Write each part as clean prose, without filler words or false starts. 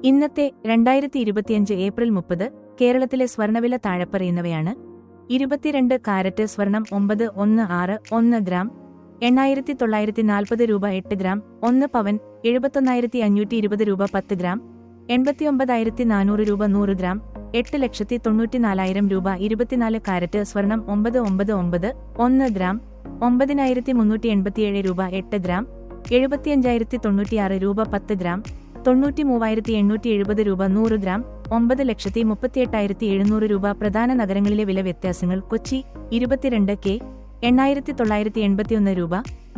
ഇന്നത്തെ 2025 ഏപ്രിൽ 30 കേരളത്തിലെ സ്വർണ്ണവില താഴെപ്പറയുന്നവയാണ്. 22 കാരറ്റ് സ്വർണം 916 ഗ്രാം 8,940 രൂപ 8 ഗ്രാം 1 പവൻ 71,520 രൂപ 10 ഗ്രാം 89,400 രൂപ 100 ഗ്രാം 8,94,000 രൂപ 24 കാരറ്റ് സ്വർണം 999 1 ഗ്രാം 9,387 രൂപ 8 ഗ്രാം 75,096 രൂപ 10 ഗ്രാം 93,870 രൂപ 100 ഗ്രാം 9,38,700 രൂപ. പ്രധാന നഗരങ്ങളിലെ വില വ്യത്യാസങ്ങൾ: കൊച്ചി 22 കെ 8,981 രൂപ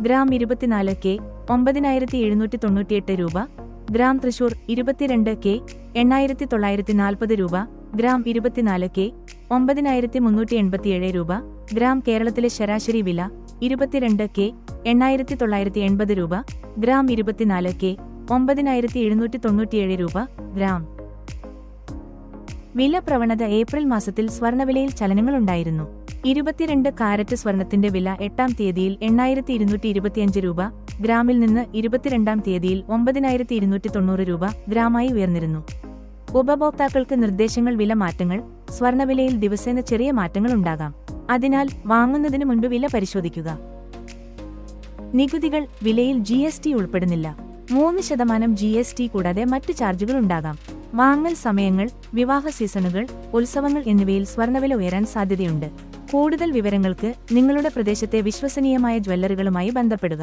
ഗ്രാം 24 കെ 9,798 രൂപ ഗ്രാം തൃശൂർ 22 കെ 8,940 രൂപ ഗ്രാം 24 കെ 9,387 രൂപ ഗ്രാം. കേരളത്തിലെ ശരാശരി വില 22 കെ 8,980 രൂപ ഗ്രാം 24 കെ 9,797 രൂപ ഗ്രാം. വില പ്രവണത: ഏപ്രിൽ മാസത്തിൽ സ്വർണ്ണവിലയിൽ ചലനങ്ങളുണ്ടായിരുന്നു. 22 കാരറ്റ് സ്വർണത്തിന്റെ വില 8-ാം തീയതിയിൽ 8,225 രൂപ ഗ്രാമിൽ നിന്ന് 22-ാം തീയതിയിൽ 9,290 രൂപ ഗ്രാമായി ഉയർന്നിരുന്നു. ഉപഭോക്താക്കൾക്ക് നിർദ്ദേശങ്ങൾ: വില മാറ്റങ്ങൾ: സ്വർണ്ണവിലയിൽ ദിവസേന ചെറിയ മാറ്റങ്ങൾ ഉണ്ടാകാം, അതിനാൽ വാങ്ങുന്നതിനു മുൻപ് വില പരിശോധിക്കുക. നികുതികൾ: വിലയിൽ GST ഉൾപ്പെടുന്നില്ല. 3% GST കൂടാതെ മറ്റു ചാർജുകൾ ഉണ്ടാകാം. വാങ്ങൽ സമയങ്ങൾ: വിവാഹ സീസണുകൾ, ഉത്സവങ്ങൾ എന്നിവയിൽ സ്വർണ്ണവില ഉയരാൻ സാധ്യതയുണ്ട്. കൂടുതൽ വിവരങ്ങൾക്ക് നിങ്ങളുടെ പ്രദേശത്തെ വിശ്വസനീയമായ ജ്വല്ലറികളുമായി ബന്ധപ്പെടുക.